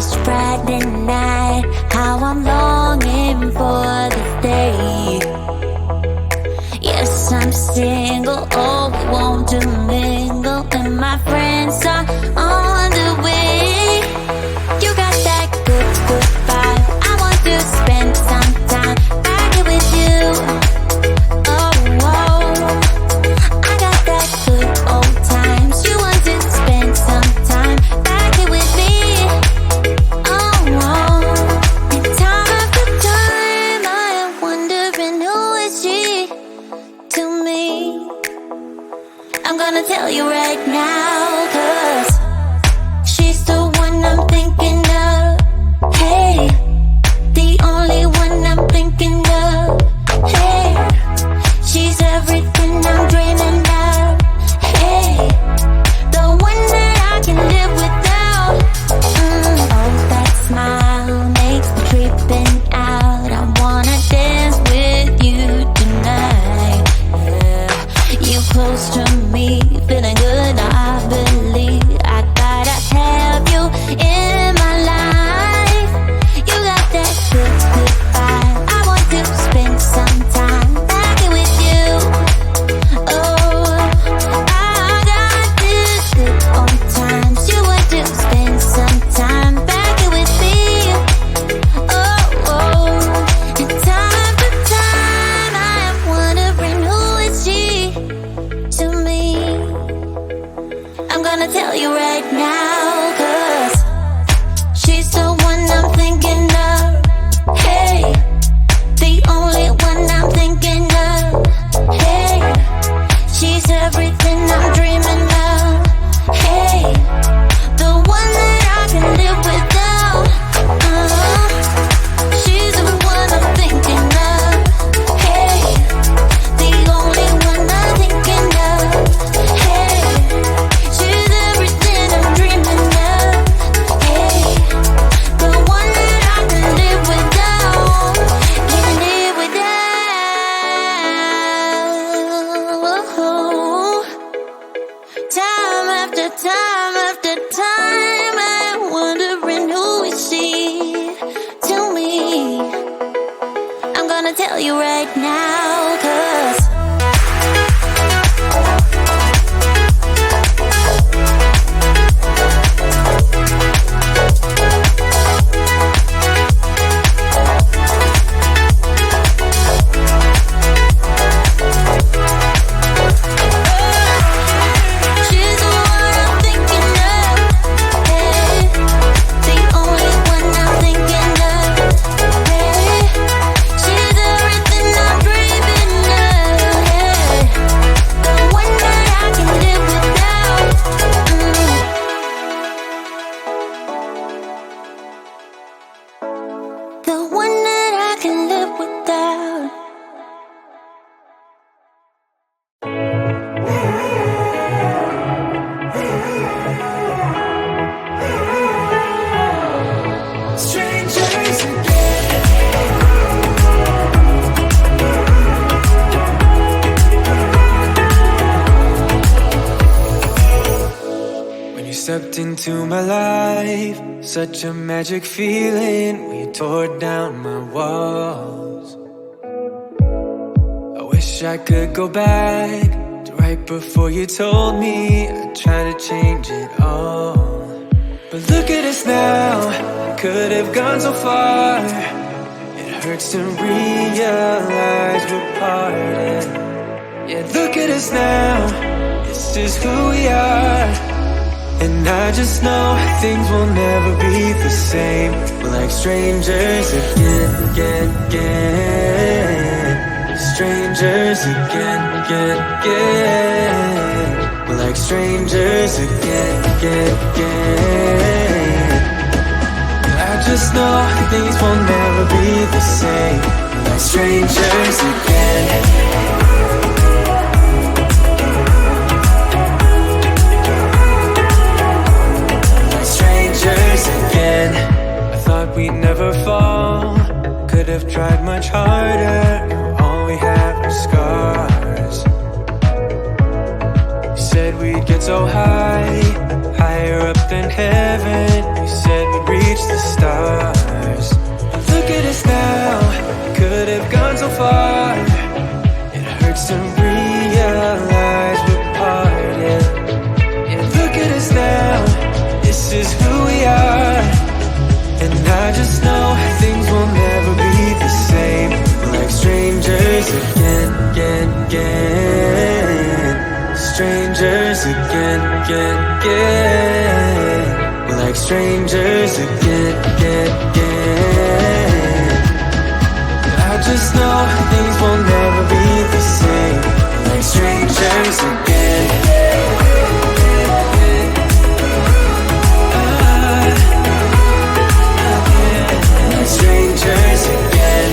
It's Friday night, how I'm longing for this day. Yes, I'm single, oh, we want to mingle, and my friends are on the way. You got that good, good vibe, I want to spend some time back here with you. Oh, I got that good old times, you want to spend some time back here with me. And time after time I am wondering who is she to me. I'm gonna tell you right now, 'cause she's the one I'm thinking of. Hey, the only one I'm thinking of. Hey, she's everything I'm dreaming of. Hey, the one that I can live without. Oh, that smile makes me creeping out. I wanna dance with you tonight. Yeah, you close to me, feeling good, I believe. I gotta have you in my life. You got that good, good vibe, I want to spend some time back here with you. Oh, I got this good old times, you want to spend some time back here with me. And time after time I am wondering who is she to me. I'm gonna tell you right now, 'cause she's the one I'm thinking of. Hey, the only one I'm thinking of. Hey, she's everything I'm dreaming of. Hey, the one that I can live without. She's the one I'm thinking of. Hey, the only one I'm thinking of. Hey, she's everything I'm dreaming of. Hey, the one that I can live without. Can live without. Time after time after time I'm wondering who is she to me. I'm gonna tell you right now, 'cause she's the one I'm thinking of. Hey, the only one I'm thinking of. Hey, she's everything I'm dreaming of. Hey, the one that I can live without. The one that I can live without. Strangers again. When you stepped into my life, such a magic feeling when you tore down my walls. I wish I could go back to right before you told me I'd try to change it all. But look at us now, could have gone so far. It hurts to realize we're parted. Yeah, look at us now, this is who we are. And I just know things will never be the same. We're like strangers again, again, again. Strangers again, again, again. We're like strangers again, again, again. I just know things will never be the same. We're like strangers again. Again, I thought we'd never fall. Could have tried much harder. Now all we have are scars. You said we'd get so high, higher up than heaven. You said we'd reach reach the stars. But look at us now, could have gone so far. It hurts to realize we're parted. Yeah, look at us now, this is who we are. And I just know things will never be the same. We're like strangers again. Strangers again. We're like strangers again. I just know things will never be the same. We're like strangers again. Like strangers again.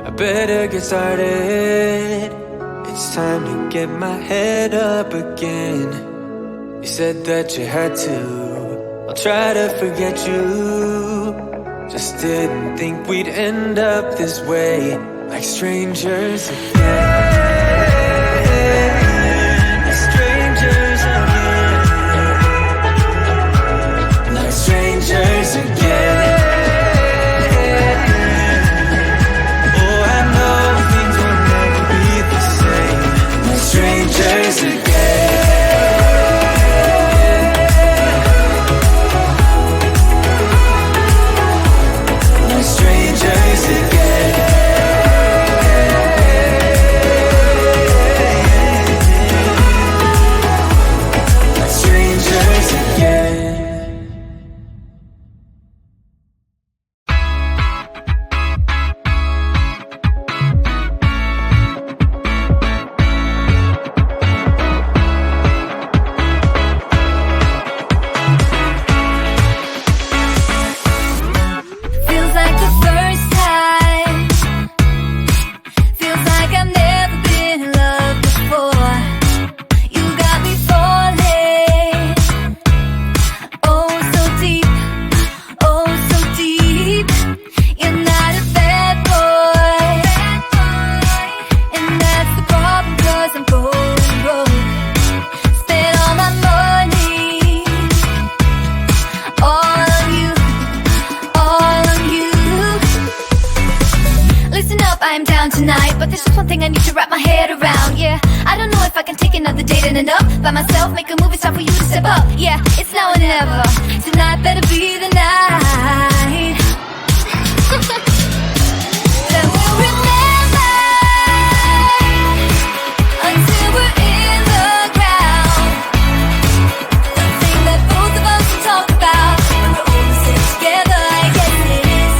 I better get started. It's time to get my head up again. You said that you had to. I'll try to forget you. Just didn't think we'd end up this way, like strangers again. Strangers again. Like strangers again. Strangers again. Like strangers again. Like strangers again. Tonight, but there's just one thing I need to wrap my head around. Yeah, I don't know if I can take another date in and up by myself, make a move, it's time for you to step up. Yeah, it's now or never. Tonight better be the night. Then we'll remember until we're in the ground. The thing that both of us will talk about when we're all sitting together. I guess it is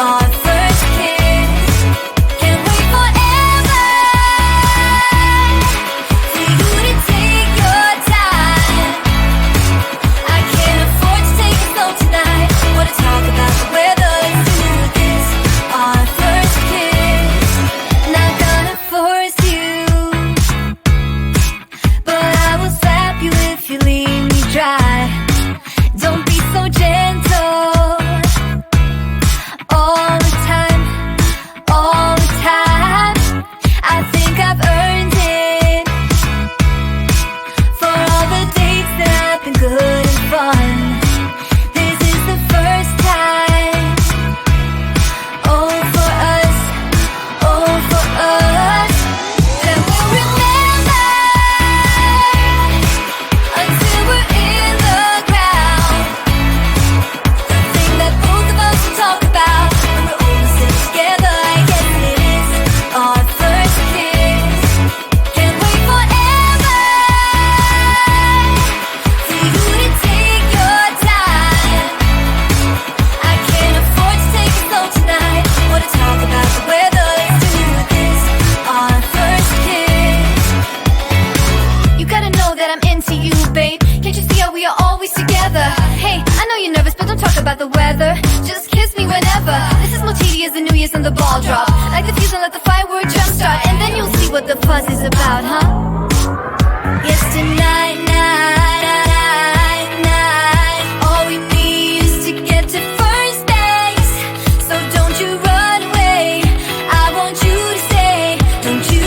our first kiss. About the weather, just kiss me whenever. This is more tedious than New Year's and the ball drop. Like the fuse and let the firework jumpstart, and then you'll see what the fuss is about, huh? Yes, tonight, all we need is to get to first base. So don't you run away, I want you to stay. Don't you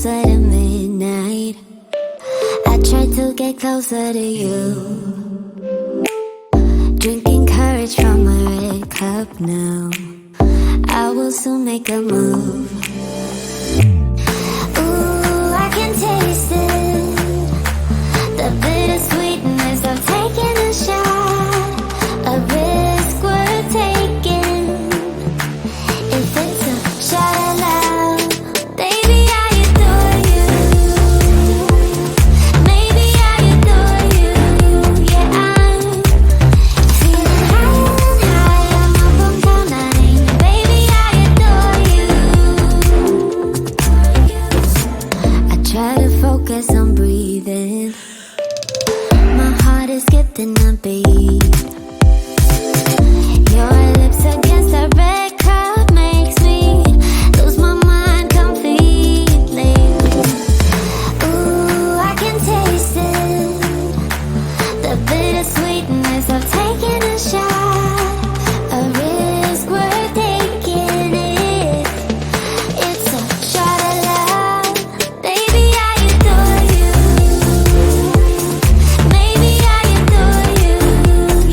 closer to midnight. I tried to get closer to you. Drinking courage from a red cup now. I will soon make a move. Ooh, I can taste it. The bittersweetness of taking a shot. A risk worth taking. If it's a shot at love, baby, I adore you. Maybe I adore you. Yeah, I'm feeling high. I'm up on cloud nine. Baby, I adore you. I try to focus on breathing. My heart is skipping a beat. Your lips against a red cup makes me lose my mind completely. Ooh, I can taste it. The bittersweetness of taking a shot. A risk worth taking it. It's a shot at love. Baby, I adore you. Maybe I adore you.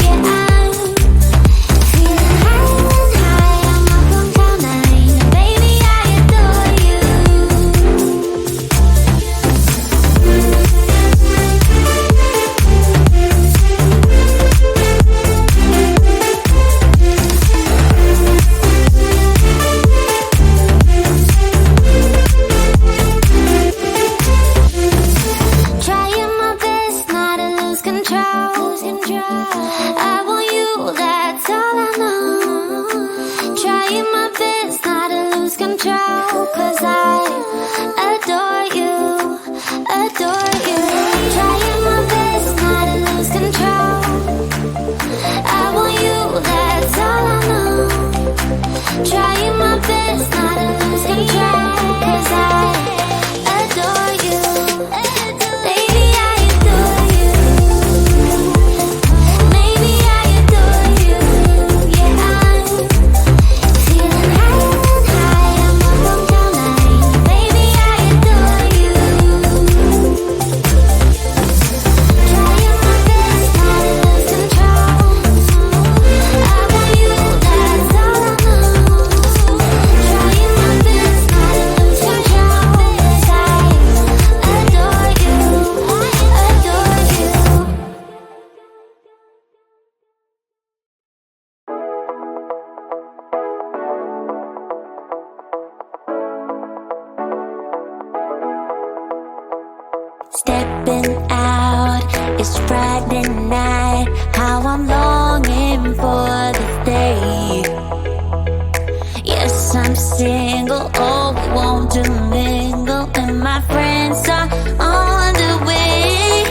Yeah, I'm feeling high. I'm up on cloud nine. Baby, I adore you. Trying my best not to lose control. I want you, that's all I know. Trying my best not to lose control. 'Cause I adore you, adore you. Trying my best not to lose control. I want you, that's all I know. Trying my best not to lose control. 'Cause I adore you. Baby, I adore you. Maybe I adore you. Yeah, I'm feeling high. I'm up on cloud nine. Baby, I adore you. Trying my best not to lose control. I want you, that's all I know. Trying my best not to lose control. 'Cause I adore you, adore you. Stepping out, it's Friday night. How I'm longing for this day. Yes, I'm single, oh, we want to mingle, and my friends are on the way.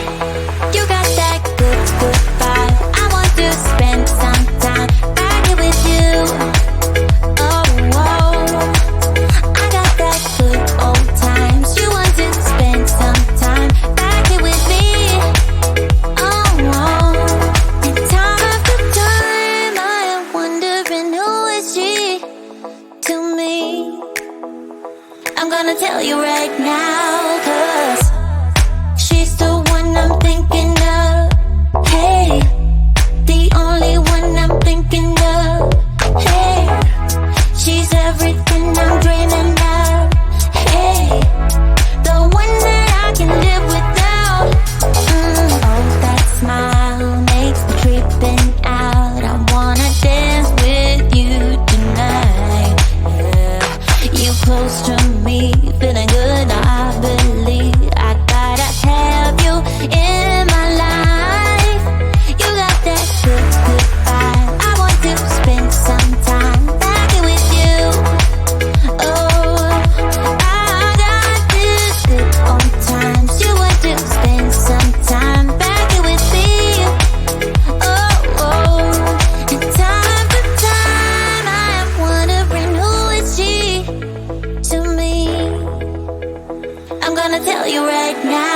You got that good, good vibe. I want to spend some time back here with you. Oh, whoa. I got that good old times. You want to spend some time back here with me. Oh, whoa. And time after time, I am wondering who is she to me. I'm gonna tell you right now, 'cause she's the one I'm thinking of. Hey, the only one I'm thinking of. Hey, she's everything I'm dreaming of. Hey, the one that I can live without. Oh, that smile makes me tripping out. I wanna dance with you tonight. Yeah, you close to me, feeling good. I believe I gotta have you in my life. You got that good, good vibe. I want to spend some time back here with you. Oh, I got this good old times. You want to spend some time back here with me. Oh, oh. And time after time, I am wondering who is she to me. I'm gonna tell you right now.